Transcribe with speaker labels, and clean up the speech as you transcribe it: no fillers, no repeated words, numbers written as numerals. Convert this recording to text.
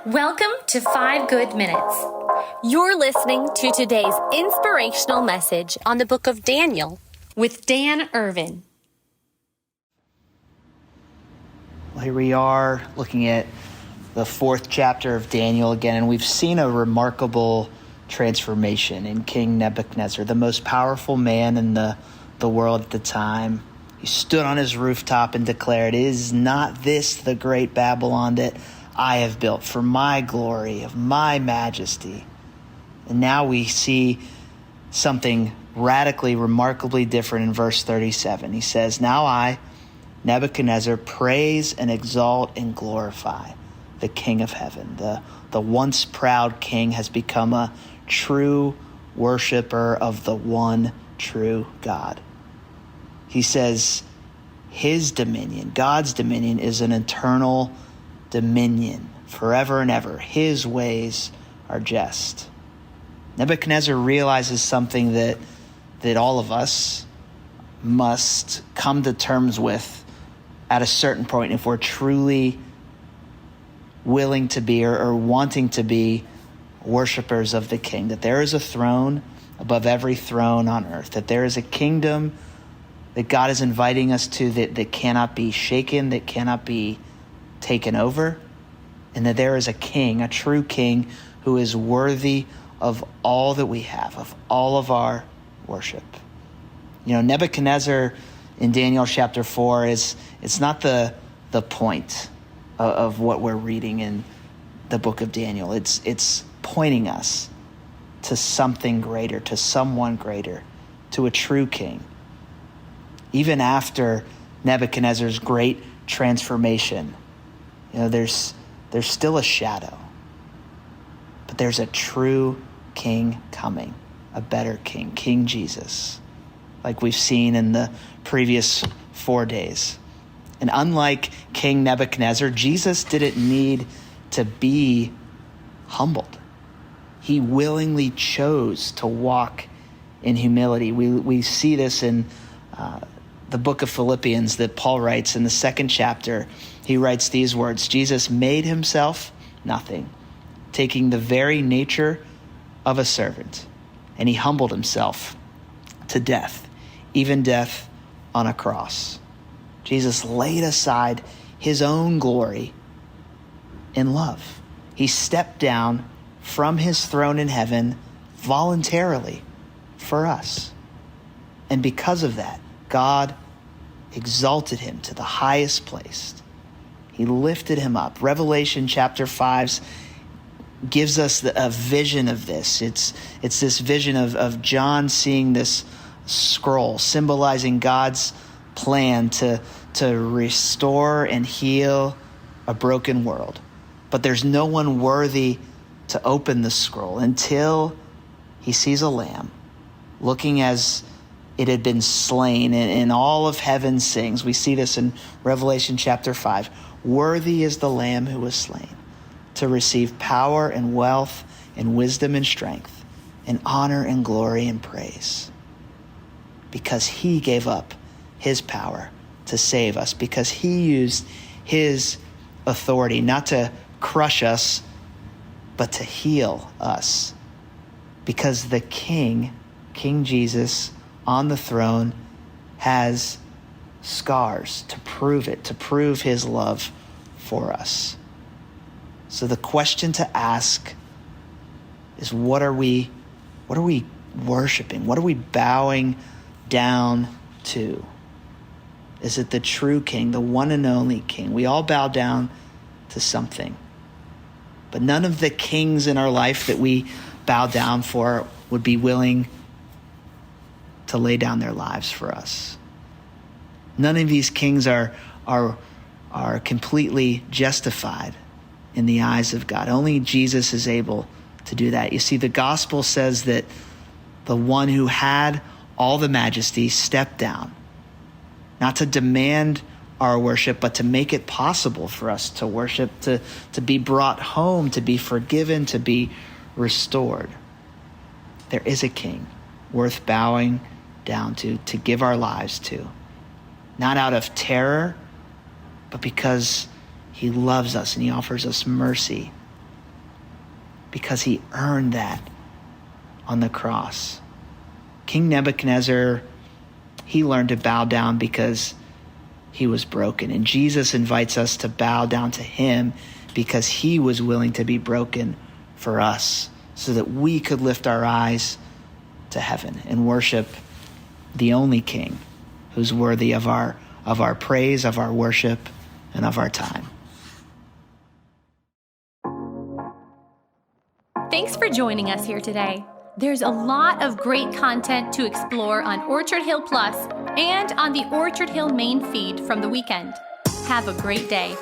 Speaker 1: Welcome to 5 Good Minutes.
Speaker 2: You're listening to today's inspirational message on the book of Daniel
Speaker 1: With Dan Irvin.
Speaker 3: Well, here we are looking at the 4th chapter of Daniel again, and we've seen a remarkable transformation in King Nebuchadnezzar, the most powerful man in the world at the time. He stood on his rooftop and declared, "Is not this the great Babylon that I have built for my glory, of my majesty?" And now we see something radically, remarkably different in verse 37. He says, "Now I, Nebuchadnezzar, praise and exalt and glorify the King of heaven." The once proud king has become a true worshiper of the one true God. He says his dominion, God's dominion, is an eternal dominion forever and ever. His ways are just. Nebuchadnezzar realizes something that all of us must come to terms with at a certain point if we're truly willing to be or wanting to be worshipers of the King, that there is a throne above every throne on earth, that there is a kingdom that God is inviting us to that cannot be shaken, that cannot be taken over, and that there is a king, a true king, who is worthy of all that we have, of all of our worship. You know, Nebuchadnezzar in Daniel chapter 4 it's not the point of what we're reading in the book of Daniel. It's pointing us to something greater, to someone greater, to a true king. Even after Nebuchadnezzar's great transformation, you know, there's still a shadow, but there's a true king coming, a better king, King Jesus, like we've seen in the previous 4 days. And unlike King Nebuchadnezzar, Jesus didn't need to be humbled. He willingly chose to walk in humility. We see this in the book of Philippians that Paul writes in the 2nd chapter. He writes these words, "Jesus made himself nothing, taking the very nature of a servant, and he humbled himself to death, even death on a cross." Jesus laid aside his own glory in love. He stepped down from his throne in heaven voluntarily for us. And because of that, God exalted him to the highest place. He lifted him up. Revelation chapter 5 gives us a vision of this. It's this vision of John seeing this scroll symbolizing God's plan to restore and heal a broken world. But there's no one worthy to open the scroll until he sees a lamb looking as it had been slain, and all of heaven sings. We see this in Revelation chapter 5. "Worthy is the Lamb who was slain to receive power and wealth and wisdom and strength and honor and glory and praise." Because he gave up his power to save us, because he used his authority not to crush us, but to heal us. Because the King, King Jesus, on the throne has scars to prove it, to prove his love for us. So the question to ask is, what are we worshiping? What are we bowing down to? Is it the true King, the one and only King? We all bow down to something. But none of the kings in our life that we bow down for would be willing to lay down their lives for us. None of these kings are completely justified in the eyes of God. Only Jesus is able to do that. You see, the gospel says that the one who had all the majesty stepped down, not to demand our worship, but to make it possible for us to worship, to be brought home, to be forgiven, to be restored. There is a king worth bowing down to give our lives to, not out of terror, but because he loves us and he offers us mercy because he earned that on the cross. King Nebuchadnezzar, he learned to bow down because he was broken. And Jesus invites us to bow down to him because he was willing to be broken for us so that we could lift our eyes to heaven and worship the only King who's worthy of our praise, of our worship, and of our time.
Speaker 1: Thanks for joining us here today. There's a lot of great content to explore on Orchard Hill Plus and on the Orchard Hill main feed from the weekend. Have a great day.